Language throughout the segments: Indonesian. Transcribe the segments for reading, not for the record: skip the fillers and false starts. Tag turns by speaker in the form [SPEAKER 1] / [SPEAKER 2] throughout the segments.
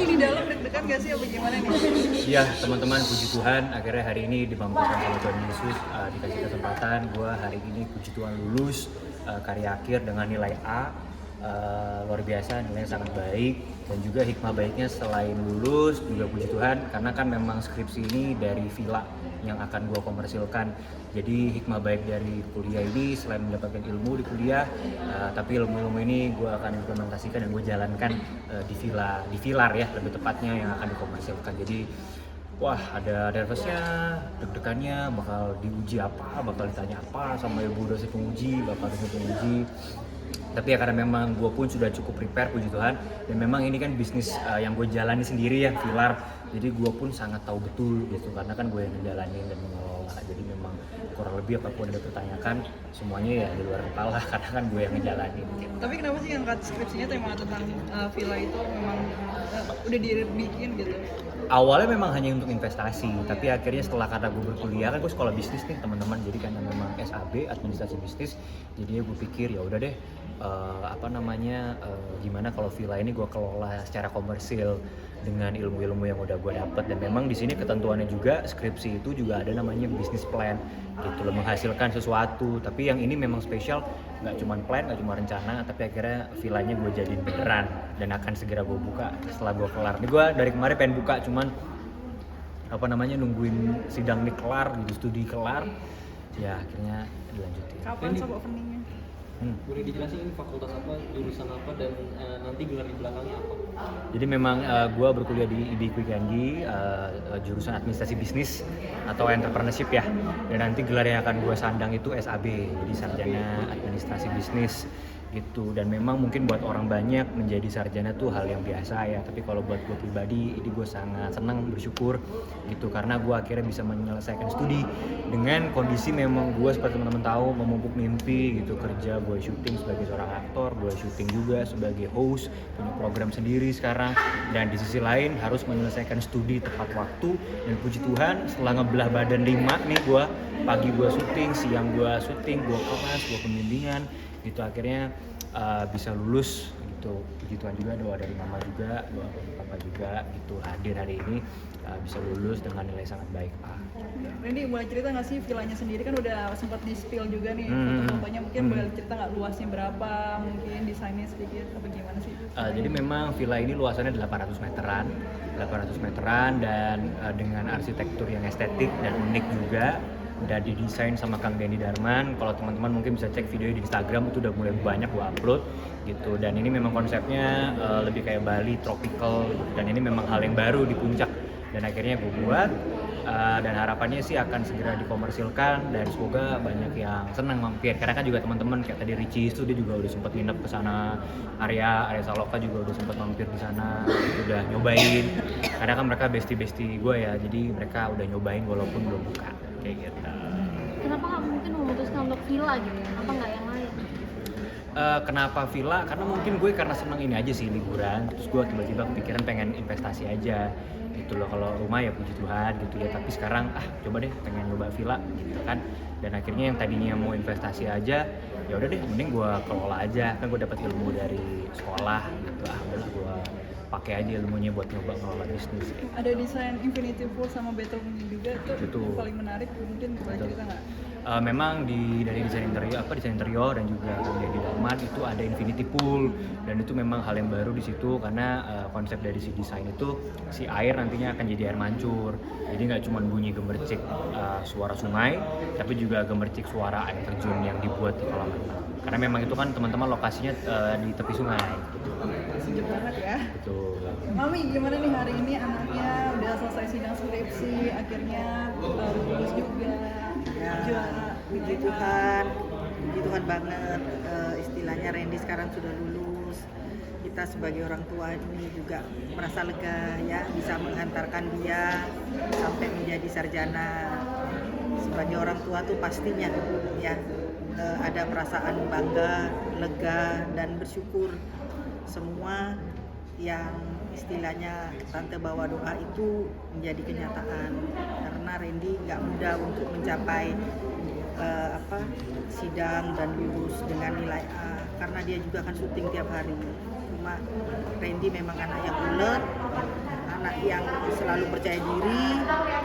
[SPEAKER 1] di dalam deg-degan gak sih apa gimana nih?
[SPEAKER 2] Iya teman-teman, puji Tuhan akhirnya hari ini dibanggakan oleh Tuhan Yesus, dikasih kesempatan gue hari ini puji Tuhan lulus karya akhir dengan nilai A. Luar biasa, nilainya sangat baik. Dan juga hikmah baiknya selain lulus juga puji Tuhan karena kan memang skripsi ini dari villa yang akan gue komersilkan. Jadi hikmah baik dari kuliah ini selain mendapatkan ilmu di kuliah, tapi ilmu-ilmu ini gue akan implementasikan dan gue jalankan di villar ya lebih tepatnya yang akan dikomersilkan. Jadi wah, ada nervousnya, deg-degannya, bakal diuji apa, bakal ditanya apa sama ibu dosen penguji, bapak dosen penguji. Tapi ya karena memang gue pun sudah cukup prepare, puji Tuhan. Dan memang ini kan bisnis yang gue jalani sendiri ya, villar. Jadi gue pun sangat tahu betul gitu, karena kan gue yang ngejalanin dan mengelola. Jadi memang kurang lebih apapun yang dipertanyakan, semuanya ya di luar kepala, karena kan gue yang ngejalanin gitu.
[SPEAKER 1] Tapi kenapa sih angkat skripsinya tema tentang villa itu memang udah dibikin gitu?
[SPEAKER 2] Awalnya memang hanya untuk investasi, tapi akhirnya setelah karena gue berkuliah kan gue sekolah bisnis nih teman-teman, jadi karena memang SAB administrasi bisnis, jadi gue pikir ya udah deh gimana kalau villa ini gue kelola secara komersil dengan ilmu-ilmu yang udah gue dapet. Dan memang di sini ketentuannya juga skripsi itu juga ada namanya business plan gitu loh, menghasilkan sesuatu. Tapi yang ini memang spesial, nggak cuma plan, nggak cuma rencana, tapi akhirnya villanya gue jadiin beneran dan akan segera gue buka setelah gue kelar. Ini gue dari kemarin pengen buka, cuman nungguin sidang nih kelar gitu, studi kelar, ya akhirnya dilanjutin.
[SPEAKER 1] Kapan sob openingnya?
[SPEAKER 3] Boleh dijelasin ini fakultas apa, jurusan apa, dan nanti gelar di belakangnya apa?
[SPEAKER 2] Jadi memang gue berkuliah di IB Kwikangi, jurusan administrasi bisnis atau entrepreneurship ya. Dan nanti gelar yang akan gue sandang itu SAB, jadi sarjana administrasi bisnis gitu. Dan memang mungkin buat orang banyak menjadi sarjana tuh hal yang biasa ya, tapi kalau buat gue pribadi ini gue sangat senang, bersyukur gitu, karena gue akhirnya bisa menyelesaikan studi dengan kondisi memang gue seperti teman-teman tahu memupuk mimpi gitu, kerja gue syuting sebagai seorang aktor, gue syuting juga sebagai host, punya program sendiri sekarang, dan di sisi lain harus menyelesaikan studi tepat waktu. Dan puji Tuhan setelah ngebelah badan 5 nih, gue pagi gue syuting, siang gue syuting, gue kelas, gue pembimbingan gitu, akhirnya bisa lulus gitu. Puji Tuhan juga, doa dari mama juga, doa dari papa juga gitu, hadir hari ini bisa lulus dengan nilai sangat baik Pak.
[SPEAKER 1] Randy boleh cerita nggak sih villanya sendiri, kan udah sempat di spill juga nih foto-fotonya, mungkin boleh cerita nggak luasnya berapa, mungkin desainnya sedikit apa gimana sih?
[SPEAKER 2] Jadi memang villa ini luasannya 800 meteran dan dengan arsitektur yang estetik dan unik juga. Udah didesain sama Kang Denny Darman. Kalau teman-teman mungkin bisa cek videonya di Instagram, itu udah mulai banyak gue upload gitu. Dan ini memang konsepnya lebih kayak Bali tropical gitu. Dan ini memang hal yang baru di puncak, dan akhirnya gue buat dan harapannya sih akan segera dikomersilkan dan semoga banyak yang senang mampir. Karena kan juga teman-teman kayak tadi Richie itu dia juga udah sempat nginep ke sana, Arya Saloka juga udah sempat mampir di sana, udah nyobain. Karena kan mereka bestie gue ya, jadi mereka udah nyobain walaupun belum buka kayak gitu.
[SPEAKER 4] Kenapa nggak mungkin memutuskan untuk villa gitu ya? Kenapa nggak yang lain?
[SPEAKER 2] Kenapa villa? Karena mungkin gue karena seneng ini aja sih, liburan. Terus gue tiba-tiba kepikiran pengen investasi aja gitu loh. Kalau rumah ya puji Tuhan gitu ya, tapi sekarang coba deh pengen nyoba villa gitu kan. Dan akhirnya yang tadinya mau investasi aja, ya udah deh mending gue kelola aja. Kan gue dapat ilmu dari sekolah gitu, udah gue pakai aja ilmunya buat nyoba ngelola bisnis.
[SPEAKER 1] Ada desain Infinity Pool sama Battle-nya juga tuh yang paling menarik, mungkin boleh cerita nggak?
[SPEAKER 2] Memang dari desain interior dan juga di Darman itu ada Infinity Pool, dan itu memang hal yang baru di situ karena konsep dari si desain itu si air nantinya akan jadi air mancur. Jadi nggak cuma bunyi gemercik suara sungai, tapi juga gemercik suara air terjun yang dibuat di kolam renang. Karena memang itu kan teman-teman lokasinya di tepi sungai gitu.
[SPEAKER 1] Sejuk banget ya.
[SPEAKER 2] Betul.
[SPEAKER 1] Mami, gimana nih hari ini anaknya udah selesai sidang skripsi, akhirnya lulus juga, juara.
[SPEAKER 5] Puji Tuhan banget. Istilahnya Randy sekarang sudah lulus. Kita sebagai orang tua ini juga merasa lega ya, bisa menghantarkan dia sampai menjadi sarjana. Sebagai orang tua tuh pastinya ya ada perasaan bangga, lega, dan bersyukur. Semua yang istilahnya tante bawa doa itu menjadi kenyataan, karena Randy nggak mudah untuk mencapai sidang dan lulus dengan nilai A, karena dia juga kan syuting tiap hari. Cuma Randy memang anak yang ulet, anak yang selalu percaya diri,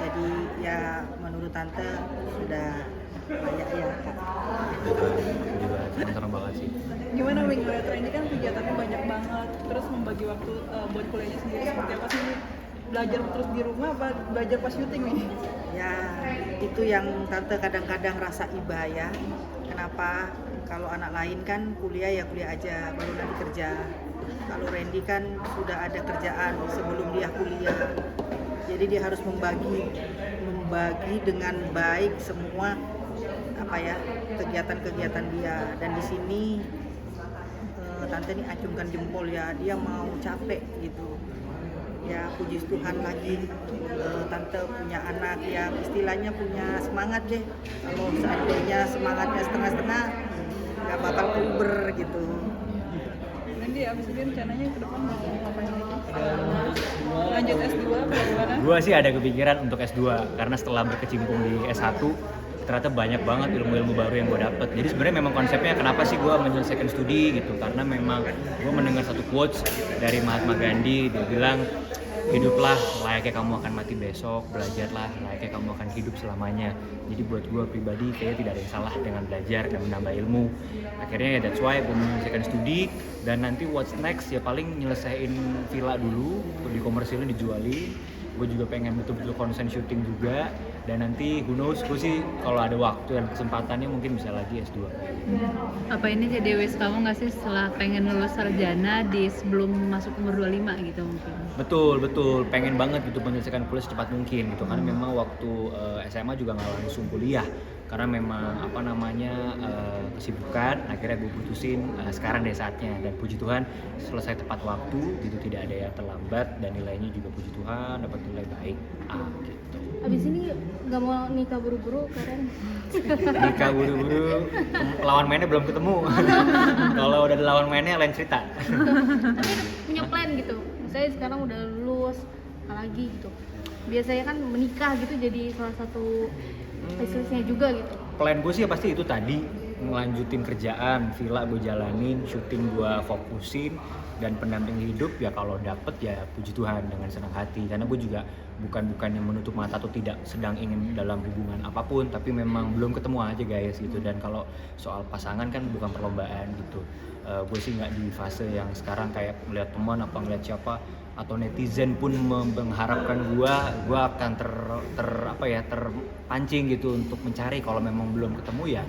[SPEAKER 5] jadi ya menurut tante sudah layak ya Kak.
[SPEAKER 2] Juga seneng banget sih.
[SPEAKER 1] Gimana Wing, ngeliat Randy kan kegiatannya banyak banget, terus membagi waktu buat kuliahnya sendiri seperti apa sih? Belajar terus di rumah apa belajar pas syuting nih?
[SPEAKER 5] Ya itu yang tante kadang-kadang rasa iba ya. Kenapa kalau anak lain kan kuliah ya kuliah aja baru nanti kerja. Kalau Randy kan sudah ada kerjaan sebelum dia kuliah. Jadi dia harus membagi dengan baik semua kegiatan-kegiatan dia. Dan di sini tante ini acungkan jempol ya, dia mau capek gitu. Ya puji Tuhan lagi tante punya anak yang istilahnya punya semangat deh. Kalau seandainya semangatnya setengah-setengah nggak bakal kuber gitu.
[SPEAKER 1] Randy abis ini rencananya ke depan mau ngapain lagi? Lanjut S2 apa gimana?
[SPEAKER 2] Gue sih ada kepikiran untuk S2 karena setelah berkecimpung di S1 ternyata banyak banget ilmu-ilmu baru yang gue dapet. Jadi sebenarnya memang konsepnya kenapa sih gue menyelesaikan studi gitu, karena memang gue mendengar satu quotes dari Mahatma Gandhi, dia bilang hiduplah layaknya kamu akan mati besok, belajarlah layaknya kamu akan hidup selamanya. Jadi buat gue pribadi kayaknya tidak ada yang salah dengan belajar dan menambah ilmu. Akhirnya that's why gue menyelesaikan studi, dan nanti what's next ya paling nyelesain villa dulu untuk di komersilnya dijualin. Gue juga pengen betul-betul konsen syuting juga, dan nanti who knows, gue sih kalau ada waktu dan kesempatannya mungkin bisa lagi S2.
[SPEAKER 6] Apa ini jadi wish kamu nggak sih setelah pengen lulus sarjana di sebelum masuk umur 25 gitu mungkin?
[SPEAKER 2] Betul, pengen banget gitu menyelesaikan kuliah secepat mungkin gitu, karena memang waktu SMA juga nggak langsung kuliah, karena memang kesibukan, akhirnya gue putusin sekarang deh saatnya, dan puji Tuhan selesai tepat waktu gitu, tidak ada yang terlambat, dan nilainya juga puji Tuhan dapat nilai baik gitu.
[SPEAKER 4] Abis ini nggak mau nikah buru-buru keren.
[SPEAKER 2] Nikah buru-buru, lawan mainnya belum ketemu. Kalau udah ada lawan mainnya lain cerita.
[SPEAKER 4] Tapi punya plan gitu. Saya sekarang udah lulus, apalagi gitu. Biasanya kan menikah gitu jadi salah satu bisnisnya juga gitu.
[SPEAKER 2] Plan gue sih ya pasti itu tadi, ngelanjutin kerjaan, villa gue jalanin, syuting gue fokusin, dan pendamping hidup ya kalau dapet ya puji Tuhan dengan senang hati, karena gue juga bukannya menutup mata atau tidak sedang ingin dalam hubungan apapun, tapi memang belum ketemu aja guys gitu. Dan kalau soal pasangan kan bukan perlombaan gitu. Gue sih nggak di fase yang sekarang kayak melihat teman apa ngeliat siapa atau netizen pun mengharapkan gue akan terpancing gitu untuk mencari. Kalau memang belum ketemu ya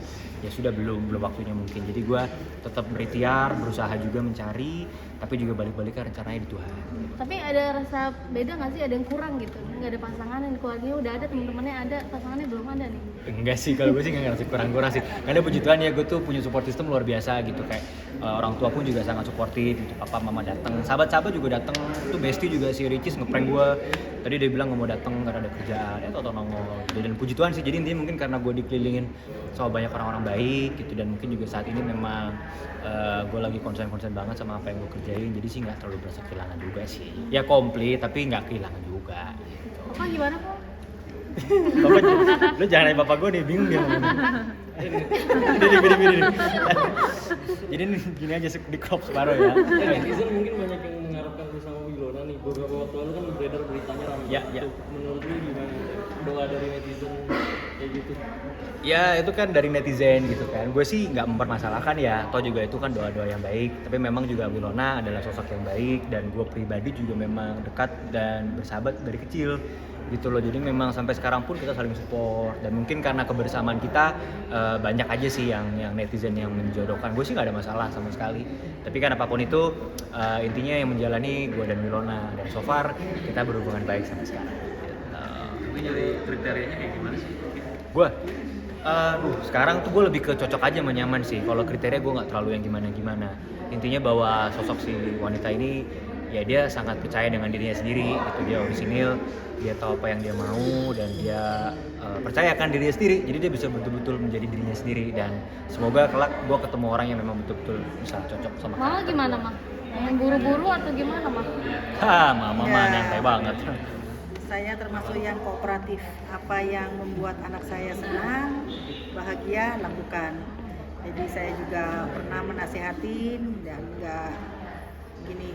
[SPEAKER 2] sudah belum waktunya mungkin. Jadi gue tetap berikhtiar, berusaha juga mencari, tapi juga balik-balik ke rencananya di Tuhan.
[SPEAKER 4] Tapi ada rasa beda nggak sih? Ada yang kurang gitu? Nggak ada pasangan, yang keluarganya udah ada, teman-temannya ada, pasangannya belum ada nih.
[SPEAKER 2] Enggak sih, kalau gue sih nggak ngerasa kurang-kurang sih. Karena puji Tuhan ya gue tuh punya support system luar biasa gitu, kayak orang tua pun juga sangat supportive gitu. Papa mama datang, sahabat-sahabat juga datang. Tuh Besti juga si Ricis ngeprank gue. Tadi dia bilang nggak mau datang karena ada kerjaan, atau nongol. Dan puji Tuhan sih. Jadi intinya mungkin karena gue dikelilingin sama banyak orang-orang baik gitu, dan mungkin juga saat ini memang gue lagi konsen banget sama apa yang gue kerjain. Jadi sih nggak terlalu berasa kehilangan juga sih. Ya komplit tapi nggak kehilangan juga. Gitu.
[SPEAKER 4] Apa gimana kok?
[SPEAKER 2] Bapak, lu jangan nanya bapak gue nih, bingung dia ngomong. Gini. Jadi gini aja di crop separuh ya.
[SPEAKER 3] Netizen mungkin banyak yang mengharapkan lu sama Wilona nih. Beberapa waktu lalu kan beredar beritanya ramai.
[SPEAKER 2] Ya.
[SPEAKER 3] Menurut lu gimana? Doa dari netizen kayak gitu?
[SPEAKER 2] Ya itu kan dari netizen gitu kan. Gue sih nggak mempermasalahkan ya. Toh juga itu kan doa-doa yang baik. Tapi memang juga Wilona adalah sosok yang baik, dan gue pribadi juga memang dekat dan bersahabat dari kecil gitu loh. Jadi memang sampai sekarang pun kita saling support, dan mungkin karena kebersamaan kita banyak aja sih yang netizen yang menjodohkan. Gue sih nggak ada masalah sama sekali, tapi kan apapun itu intinya yang menjalani gue dan Wilona, dan so far kita berhubungan baik sampai sekarang gitu.
[SPEAKER 7] Tapi dari kriterianya kayak gimana sih?
[SPEAKER 2] Gue sekarang tuh gue lebih ke cocok aja menyaman sih. Kalau kriteria gue nggak terlalu yang gimana. Intinya bahwa sosok si wanita ini ya dia sangat percaya dengan dirinya sendiri gitu. Dia orisinil, dia tahu apa yang dia mau, dan dia percayakan dirinya sendiri. Jadi dia bisa betul-betul menjadi dirinya sendiri, dan semoga kelak gue ketemu orang yang memang betul-betul bisa cocok sama
[SPEAKER 4] Mama
[SPEAKER 2] karakter
[SPEAKER 4] gimana
[SPEAKER 2] gua.
[SPEAKER 4] mah? Yang buru-buru atau gimana mah?
[SPEAKER 2] Mama
[SPEAKER 5] Ya.
[SPEAKER 2] nyantai banget.
[SPEAKER 5] Saya termasuk yang kooperatif. Apa yang membuat anak saya senang, bahagia, lakukan. Jadi saya juga pernah menasehatin dan nggak gini,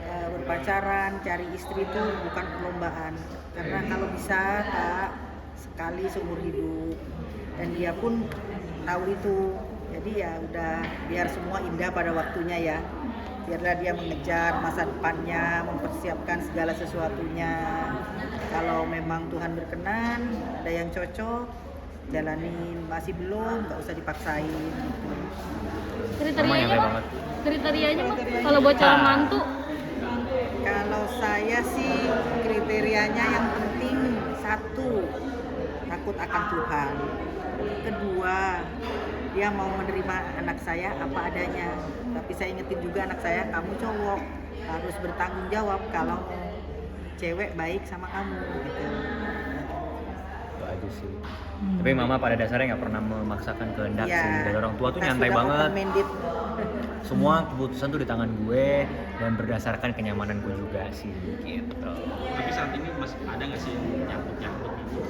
[SPEAKER 5] berpacaran, cari istri itu bukan perlombaan. Karena kalau bisa Kak, sekali seumur hidup, dan dia pun tahu itu. Jadi ya udah, biar semua indah pada waktunya ya. Biarlah dia mengejar masa depannya, mempersiapkan segala sesuatunya. Kalau memang Tuhan berkenan, ada yang cocok, jalanin. Masih belum, nggak usah dipaksain gitu.
[SPEAKER 4] Kriterianya
[SPEAKER 2] baik
[SPEAKER 4] Mak?
[SPEAKER 2] banget.
[SPEAKER 4] Kriterianya Mak? Kalau buat calon mantu
[SPEAKER 5] Kalau saya sih kriterianya yang penting satu, takut akan Tuhan. Kedua, dia mau menerima anak saya apa adanya. Tapi saya ingetin juga anak saya, kamu cowok harus bertanggung jawab kalau cewek baik sama kamu gitu.
[SPEAKER 2] Itu aja sih. Tapi mama pada dasarnya nggak pernah memaksakan kehendak
[SPEAKER 5] Ya,
[SPEAKER 2] sih. Dari orang tua tuh
[SPEAKER 5] kita
[SPEAKER 2] nyantai
[SPEAKER 5] sudah
[SPEAKER 2] banget.
[SPEAKER 5] open-minded.
[SPEAKER 2] Semua keputusan tuh di tangan gue dan berdasarkan kenyamanan gue juga sih gitu.
[SPEAKER 7] Tapi saat ini masih ada nggak sih yang nyangkut-nyangkut gitu?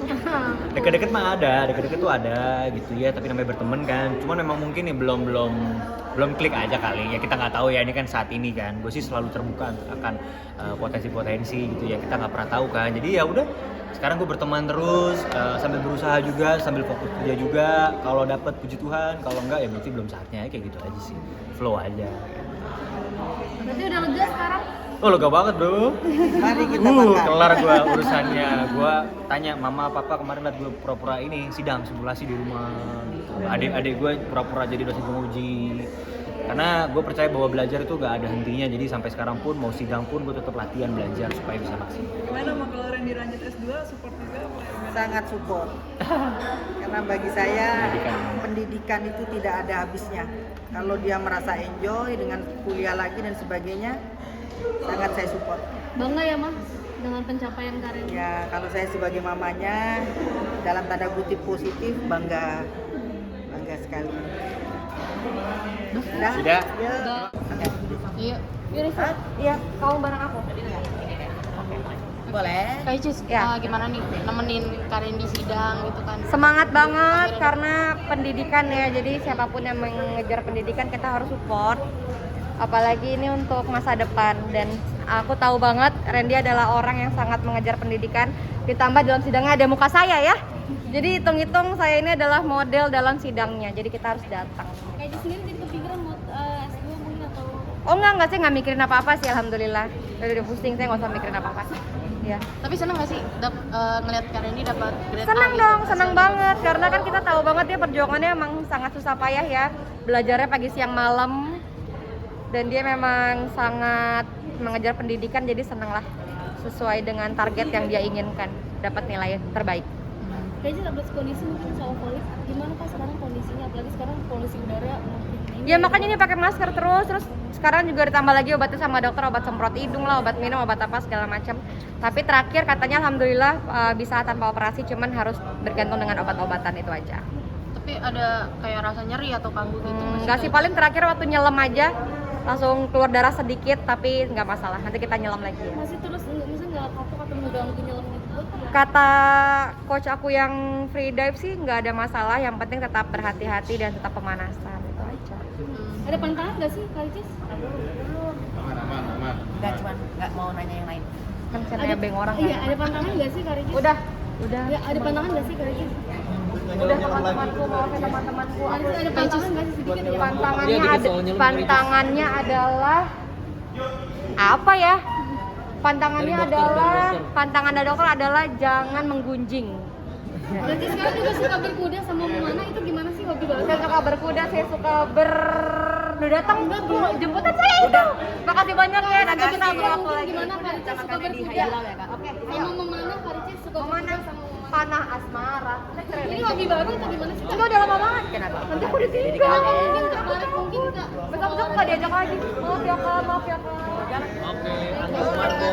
[SPEAKER 2] Deket-deket mah ada, deket-deket tuh ada gitu ya. Tapi namanya berteman kan. Cuman memang mungkin nih belum klik aja kali ya. Kita nggak tahu ya, ini kan saat ini kan. Gue sih selalu terbuka akan potensi-potensi gitu ya. Kita nggak pernah tahu kan. Jadi ya udah. Sekarang gue berteman terus, sambil berusaha juga, sambil fokus kerja juga. Kalau dapat puji Tuhan, kalau enggak ya berarti belum saatnya, kayak gitu aja sih. Flow aja.
[SPEAKER 4] berarti udah lega sekarang?
[SPEAKER 2] Oh lega banget bro.
[SPEAKER 5] Mari kita makan.
[SPEAKER 2] Kelar gue urusannya. Gue tanya mama papa kemarin liat gue pura-pura ini sidang simulasi di rumah. Gitu. Adik-adik gue pura-pura jadi dosen penguji. Karena gue percaya bahwa belajar itu gak ada hentinya. Jadi sampai sekarang pun mau sidang pun gue tetap latihan belajar supaya bisa maksimal.
[SPEAKER 1] Gimana mau kalau Randy lanjut S2 support juga apa ya?
[SPEAKER 5] Sangat support. Karena bagi saya pendidikan itu tidak ada habisnya. Kalau dia merasa enjoy dengan kuliah lagi dan sebagainya, sangat saya support.
[SPEAKER 4] Bangga ya Mas dengan pencapaian karirnya?
[SPEAKER 5] Ya, kalau saya sebagai mamanya, dalam tanda kutip positif, bangga sekali. Sudah?
[SPEAKER 2] Sudah?
[SPEAKER 5] Ya.
[SPEAKER 4] Iya. Yurisa,
[SPEAKER 5] Iya.
[SPEAKER 4] kamu bareng aku?
[SPEAKER 8] Boleh.
[SPEAKER 4] Kak Icis,
[SPEAKER 8] Ya.
[SPEAKER 4] gimana nih nemenin Karin di sidang gitu kan?
[SPEAKER 8] Semangat banget karena pendidikan ya. Jadi siapapun yang mengejar pendidikan kita harus support. Apalagi ini untuk masa depan, dan aku tahu banget Randy adalah orang yang sangat mengejar pendidikan. Ditambah dalam sidangnya ada muka saya ya. Jadi hitung-hitung saya ini adalah model dalam sidangnya. Jadi kita harus datang.
[SPEAKER 4] Kak Icis sendiri jadi kepikiran mau S2 mungkin atau?
[SPEAKER 8] Oh enggak sih, nggak mikirin apa-apa sih, alhamdulillah. Udah pusing, saya nggak usah mikirin apa-apa. Ya.
[SPEAKER 4] Tapi seneng gak sih ngeliat Karin ini dapat grade
[SPEAKER 8] Senang
[SPEAKER 4] A gitu?
[SPEAKER 8] dong, senang banget. Karena kan kita tahu banget dia perjuangannya emang sangat susah payah ya. Belajarnya pagi siang malam. Dan dia memang sangat mengejar pendidikan, jadi seneng lah. Sesuai dengan target yang dia inginkan. Dapat nilai terbaik.
[SPEAKER 4] Kayaknya update kondisi mungkin soal COVID. Gimana Kak sekarang kondisinya? Apalagi sekarang polusi udara makin ini.
[SPEAKER 8] Ya makanya ini pakai masker terus sekarang juga ditambah lagi obatnya sama dokter, obat semprot hidung lah, obat minum, obat apa segala macam. Tapi terakhir katanya alhamdulillah bisa tanpa operasi, cuman harus bergantung dengan obat-obatan itu aja.
[SPEAKER 4] Tapi ada kayak rasa nyeri atau kanggu gitu?
[SPEAKER 8] Enggak sih, paling terakhir waktu nyelam aja langsung keluar darah sedikit, tapi nggak masalah, nanti kita nyelam lagi ya.
[SPEAKER 4] Masih terus misalnya nggak kapok atau ngeganggu nyelam gitu?
[SPEAKER 8] Kata coach aku yang free dive sih nggak ada masalah, yang penting tetap berhati-hati dan tetap pemanasan, itu aja.
[SPEAKER 4] Ada pantangan nggak sih Kak Icis?
[SPEAKER 8] Enggak, cuman nggak mau nanya yang lain. Kan saya nebeng orang
[SPEAKER 4] Iya,
[SPEAKER 8] kan.
[SPEAKER 4] ada pantangan nggak sih Kak Icis?
[SPEAKER 8] Udah.
[SPEAKER 4] Ya, ada pantangan nggak sih Kak Icis?
[SPEAKER 8] Udah teman-temanku, maafin teman-temanku.
[SPEAKER 4] Ada pantangan nggak sih sedikit ya?
[SPEAKER 8] Pantangannya adalah apa ya? Pantangan dari dokter adalah jangan menggunjing.
[SPEAKER 4] Berarti sekarang juga suka berkuda sama Mumana, itu gimana sih hobi banget?
[SPEAKER 8] Saya suka berkuda, saya suka udah datang jemputan saya itu. Makasih banyak ya, nanti kita ngobrol lagi.
[SPEAKER 4] Gimana Kak Icis suka berkuda?
[SPEAKER 8] Oke,
[SPEAKER 4] Sama Mumana, Kak Icis suka berkuda sama Mumana.
[SPEAKER 8] panah asmara.
[SPEAKER 4] Ini hobi baru atau gimana sih?
[SPEAKER 8] Itu udah lama banget. Kenapa? Nanti aku ditinggal.
[SPEAKER 4] Kenapa mungkin Kak? Mungkin Kak?
[SPEAKER 8] Besok-besok nggak diajak lagi. Maaf ya kak.
[SPEAKER 3] Oke, Agus Marco.